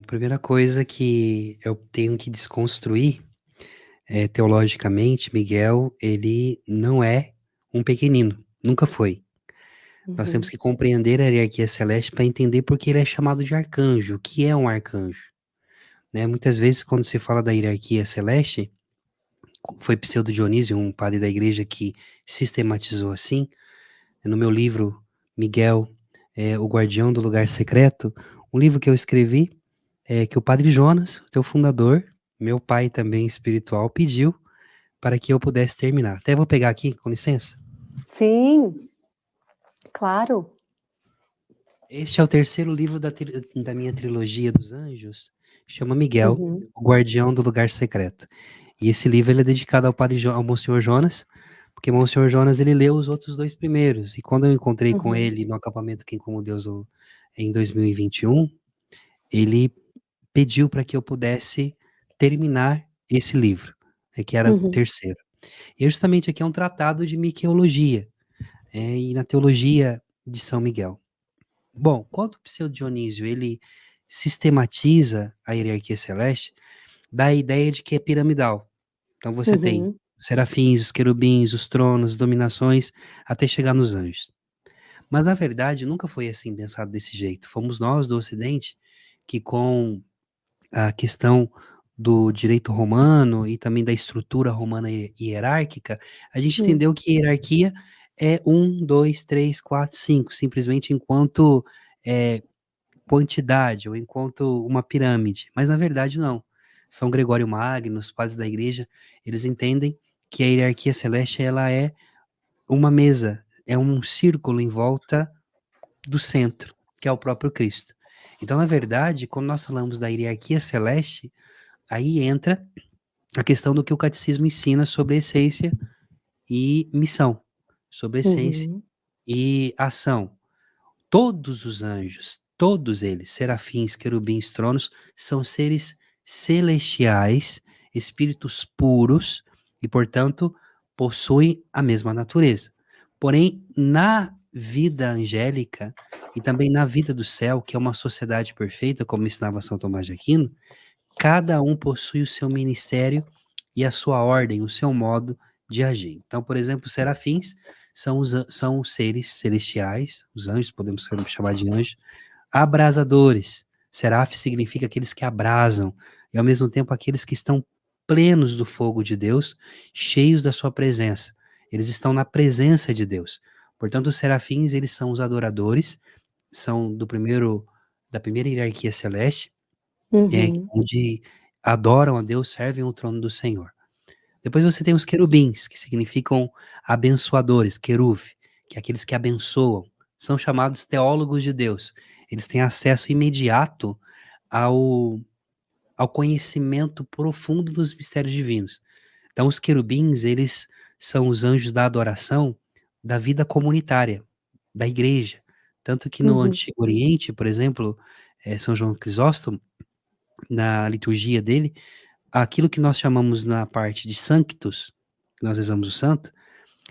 primeira coisa que eu tenho que desconstruir, teologicamente, Miguel, ele não é um pequenino, nunca foi. Nós temos Uhum, que compreender a hierarquia celeste para entender por que ele é chamado de arcanjo, o que é um arcanjo, né? Muitas vezes, quando se fala da hierarquia celeste, foi Pseudo Dionísio, um padre da igreja, que sistematizou assim, no meu livro, Miguel, o Guardião do Lugar Secreto, um livro que eu escrevi, que o Padre Jonas, o teu fundador, meu pai também espiritual, pediu para que eu pudesse terminar. Até vou pegar aqui, com licença. sim, claro. Este é o terceiro livro da minha trilogia dos anjos, chama Miguel, Uhum, o Guardião do Lugar Secreto. E esse livro ele é dedicado ao Monsenhor Jonas, porque Monsenhor Jonas ele leu os outros dois primeiros. E quando eu encontrei com uhum, ele no acampamento Quem Como Deus em 2021, ele pediu para que eu pudesse terminar esse livro, que era o uhum, terceiro. E justamente aqui é um tratado de miqueologia, e na teologia de São Miguel. Bom, quando o Pseudo Dionísio ele sistematiza a hierarquia celeste, dá a ideia de que é piramidal. Então você tem uhum, os serafins, os querubins, os tronos, dominações, até chegar nos anjos. Mas na verdade nunca foi assim pensado desse jeito. Fomos nós do Ocidente que, com a questão do direito romano e também da estrutura romana hierárquica, a gente hum, entendeu que hierarquia é um, dois, três, quatro, cinco, simplesmente enquanto é, quantidade ou enquanto uma pirâmide. Mas na verdade não. São Gregório Magno, os padres da igreja, eles entendem que a hierarquia celeste ela é uma mesa, é um círculo em volta do centro, que é o próprio Cristo. Então, na verdade, quando nós falamos da hierarquia celeste, aí entra a questão do que o catecismo ensina sobre essência e missão, sobre essência uhum, e ação. Todos os anjos, todos eles, serafins, querubins, tronos, são seres celestiais, espíritos puros e, portanto, possuem a mesma natureza. Porém, na vida angélica e também na vida do céu, que é uma sociedade perfeita, como ensinava São Tomás de Aquino, cada um possui o seu ministério e a sua ordem, o seu modo de agir. Então, por exemplo, os serafins são os seres celestiais, os anjos, podemos chamar de anjos, abrasadores. Seraf significa aqueles que abrasam, e ao mesmo tempo aqueles que estão plenos do fogo de Deus, cheios da sua presença. Eles estão na presença de Deus. Portanto, os serafins, eles são os adoradores, são da primeira hierarquia celeste, uhum, onde adoram a Deus, servem o trono do Senhor. Depois você tem os querubins, que significam abençoadores, queruv, que é aqueles que abençoam. São chamados teólogos de Deus. Eles têm acesso imediato ao, ao conhecimento profundo dos mistérios divinos. Então, os querubins, eles são os anjos da adoração da vida comunitária, da igreja. Tanto que no uhum, Antigo Oriente, por exemplo, São João Crisóstomo, na liturgia dele, aquilo que nós chamamos na parte de sanctus, que nós rezamos o santo,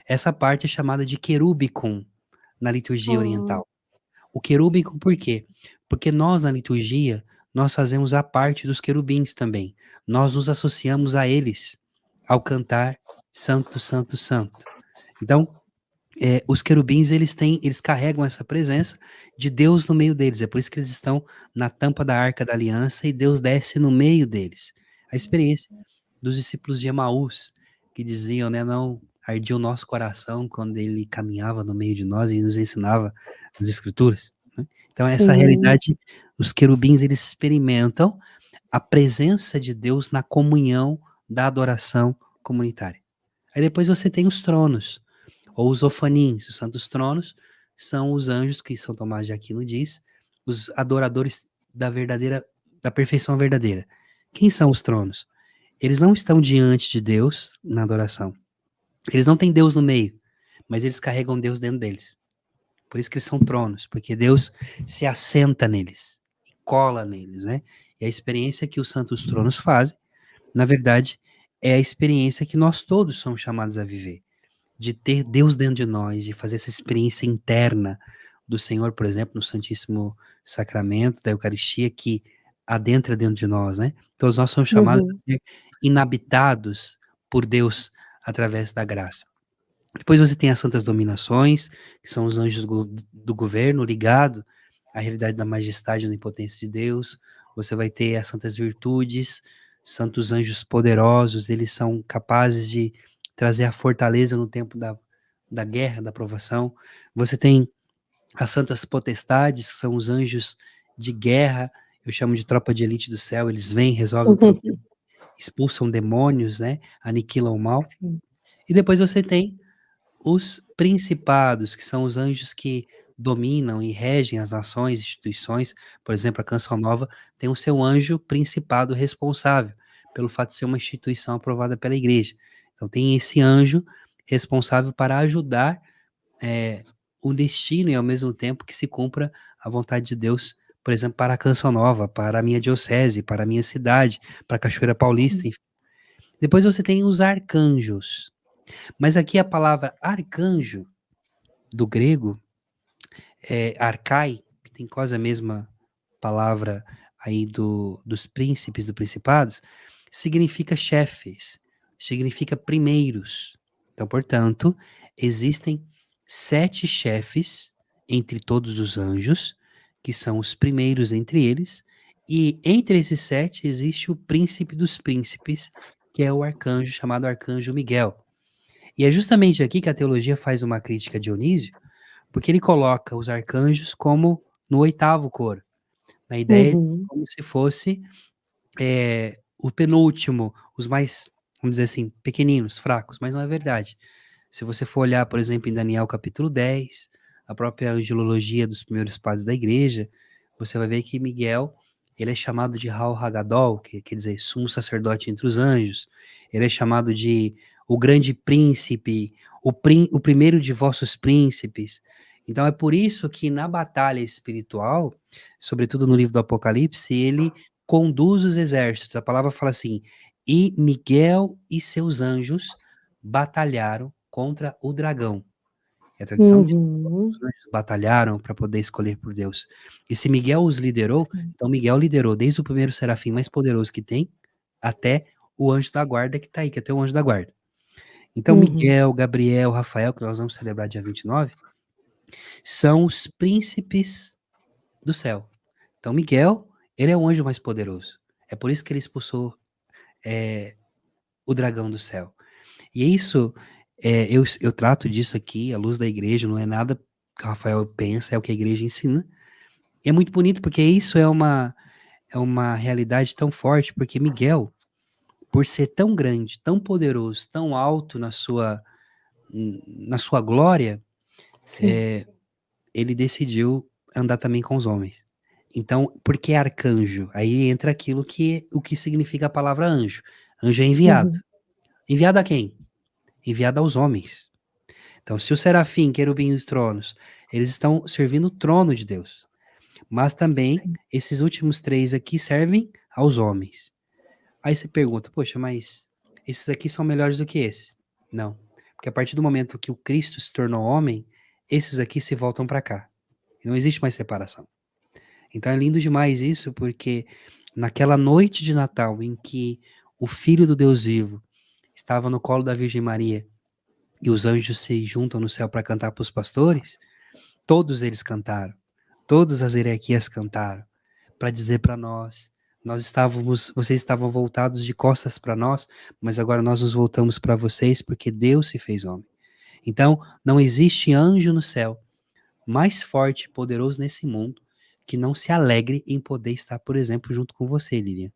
essa parte é chamada de querubicon na liturgia ah, oriental. O querubicon por quê? Porque nós na liturgia, nós fazemos a parte dos querubins também. Nós nos associamos a eles ao cantar santo, santo, santo. Então, os querubins, eles carregam essa presença de Deus no meio deles. É por isso que eles estão na tampa da Arca da Aliança e Deus desce no meio deles. A experiência dos discípulos de Emaús, que diziam, né, não ardia o nosso coração quando ele caminhava no meio de nós e nos ensinava as escrituras, né? Então essa sim, realidade, os querubins eles experimentam a presença de Deus na comunhão da adoração comunitária. Aí depois você tem os tronos, ou os ofanins, os santos tronos, são os anjos que São Tomás de Aquino diz, os adoradores da perfeição verdadeira. Quem são os tronos? Eles não estão diante de Deus na adoração. Eles não têm Deus no meio, mas eles carregam Deus dentro deles. Por isso que eles são tronos, porque Deus se assenta neles, cola neles, né? E a experiência que os santos tronos fazem, na verdade, é a experiência que nós todos somos chamados a viver, de ter Deus dentro de nós, de fazer essa experiência interna do Senhor, por exemplo, no Santíssimo Sacramento da Eucaristia, que adentra dentro de nós, né? Todos nós somos chamados a Uhum. ser inabitados por Deus através da graça. Depois você tem as santas dominações, que são os anjos do governo, ligado à realidade da majestade e onipotência de Deus. Você vai ter as santas virtudes, santos anjos poderosos, eles são capazes de trazer a fortaleza no tempo da guerra, da provação. Você tem as santas potestades, que são os anjos de guerra, eu chamo de tropa de elite do céu, eles vêm, resolvem o problema, expulsam demônios, né? Aniquilam o mal. Sim. E depois você tem os principados, que são os anjos que dominam e regem as nações, instituições. Por exemplo, a Canção Nova tem o seu anjo principado responsável, pelo fato de ser uma instituição aprovada pela igreja. Então tem esse anjo responsável para ajudar o destino e ao mesmo tempo que se cumpra a vontade de Deus, por exemplo, para a Canção Nova, para a minha diocese, para a minha cidade, para a Cachoeira Paulista, enfim. Depois você tem os arcanjos. Mas aqui a palavra arcanjo, do grego, arcai, que tem quase a mesma palavra aí dos príncipes, do principados, significa chefes, significa primeiros. Então, portanto, existem 7 chefes entre todos os anjos, que são os primeiros entre eles, e entre esses 7 existe o príncipe dos príncipes, que é o arcanjo chamado Arcanjo Miguel. E é justamente aqui que a teologia faz uma crítica a Dionísio, porque ele coloca os arcanjos como no 8º coro, na ideia de Uhum. como se fosse o penúltimo, os mais, vamos dizer assim, pequeninos, fracos, mas não é verdade. Se você for olhar, por exemplo, em Daniel capítulo 10, a própria angelologia dos primeiros padres da igreja, você vai ver que Miguel, ele é chamado de Hal Hagadol, que quer dizer, sumo sacerdote entre os anjos. Ele é chamado de o grande príncipe, o primeiro de vossos príncipes. Então é por isso que na batalha espiritual, sobretudo no livro do Apocalipse, ele conduz os exércitos. A palavra fala assim: e Miguel e seus anjos batalharam contra o dragão. É a tradição de Uhum. os anjos batalharam para poder escolher por Deus. E se Miguel os liderou, Sim. então Miguel liderou desde o primeiro serafim mais poderoso que tem, até o anjo da guarda que está aí, que é até o anjo da guarda. Então Uhum. Miguel, Gabriel, Rafael, que nós vamos celebrar dia 29, são os príncipes do céu. Então Miguel, ele é o anjo mais poderoso. É por isso que ele expulsou o dragão do céu. E isso, eu trato disso aqui à luz da igreja, não é nada que o Rafael pensa, é o que a igreja ensina. E é muito bonito porque isso é uma realidade tão forte, porque Miguel, por ser tão grande, tão poderoso, tão alto na sua glória, Sim. ele decidiu andar também com os homens. Então, por que arcanjo? Aí entra o que significa a palavra anjo. Anjo é enviado. Uhum. Enviado a quem? Enviado aos homens. Então, se o serafim, querubim e os tronos, eles estão servindo o trono de Deus, mas também Sim. esses últimos 3 aqui servem aos homens. Aí você pergunta, poxa, mas esses aqui são melhores do que esse? Não, porque a partir do momento que o Cristo se tornou homem, esses aqui se voltam para cá. E não existe mais separação. Então é lindo demais isso, porque naquela noite de Natal em que o Filho do Deus vivo estava no colo da Virgem Maria e os anjos se juntam no céu para cantar para os pastores, todos eles cantaram, todas as hierarquias cantaram, para dizer para vocês estavam voltados de costas para nós, mas agora nós nos voltamos para vocês porque Deus se fez homem. Então, não existe anjo no céu mais forte e poderoso nesse mundo que não se alegre em poder estar, por exemplo, junto com você, Lilian.